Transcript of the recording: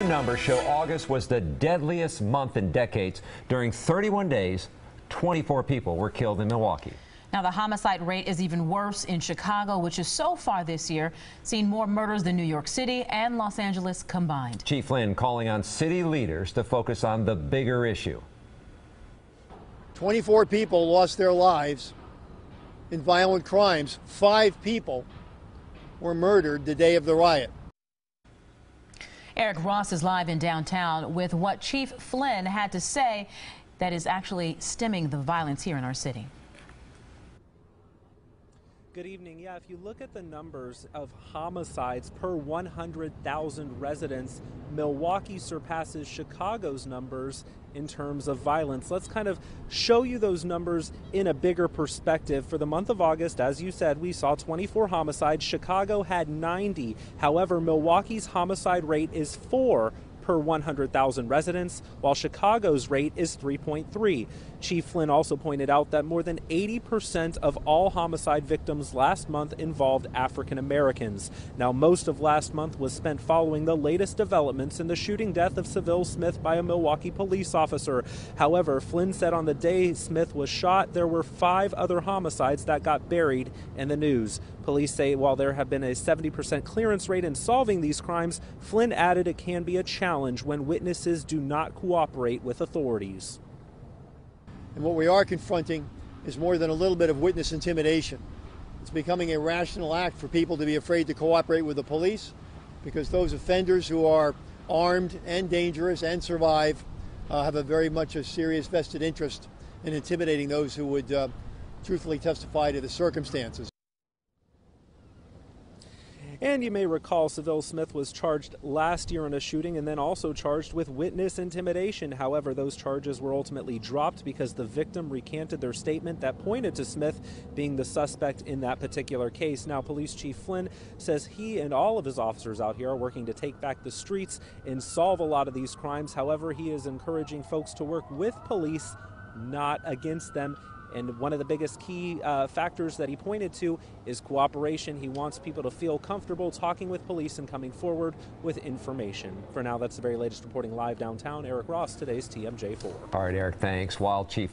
Numbers show August was the deadliest month in decades. During 31 days, 24 people were killed in Milwaukee. Now, the homicide rate is even worse in Chicago, which has so far this year seen more murders than New York City and Los Angeles combined. Chief Flynn calling on city leaders to focus on the bigger issue. 24 people lost their lives in violent crimes. 5 people were murdered the day of the riot. Eric Ross is live in downtown with what Chief Flynn had to say that is actually stemming the violence here in our city. Good evening. Yeah, if you look at the numbers of homicides per 100,000 residents, Milwaukee surpasses Chicago's numbers in terms of violence. Let's kind of show you those numbers in a bigger perspective. For the month of August, as you said, we saw 24 homicides. Chicago had 90. However, Milwaukee's homicide rate is 4 per 100,000 residents, while Chicago's rate is 3.3. Chief Flynn also pointed out that more than 80% of all homicide victims last month involved African Americans. Now, most of last month was spent following the latest developments in the shooting death of Seville Smith by a Milwaukee police officer. However, Flynn said on the day Smith was shot, there were 5 other homicides that got buried in the news. Police say while there have been a 70% clearance rate in solving these crimes, Flynn added it can be a challenge when witnesses do not cooperate with authorities. And what we are confronting is more than a little bit of witness intimidation. It's becoming a rational act for people to be afraid to cooperate with the police, because those offenders who are armed and dangerous and survive have a very much a serious vested interest in intimidating those who would truthfully testify to the circumstances. And you may recall Seville Smith was charged last year in a shooting and then also charged with witness intimidation. However, those charges were ultimately dropped because the victim recanted their statement that pointed to Smith being the suspect in that particular case. Now, Police Chief Flynn says he and all of his officers out here are working to take back the streets and solve a lot of these crimes. However, he is encouraging folks to work with police, not against them. And one of the biggest key factors that he pointed to is cooperation. He wants people to feel comfortable talking with police and coming forward with information. For now, that's the very latest reporting live downtown. Eric Ross, today's TMJ4. All right, Eric, thanks. While Chief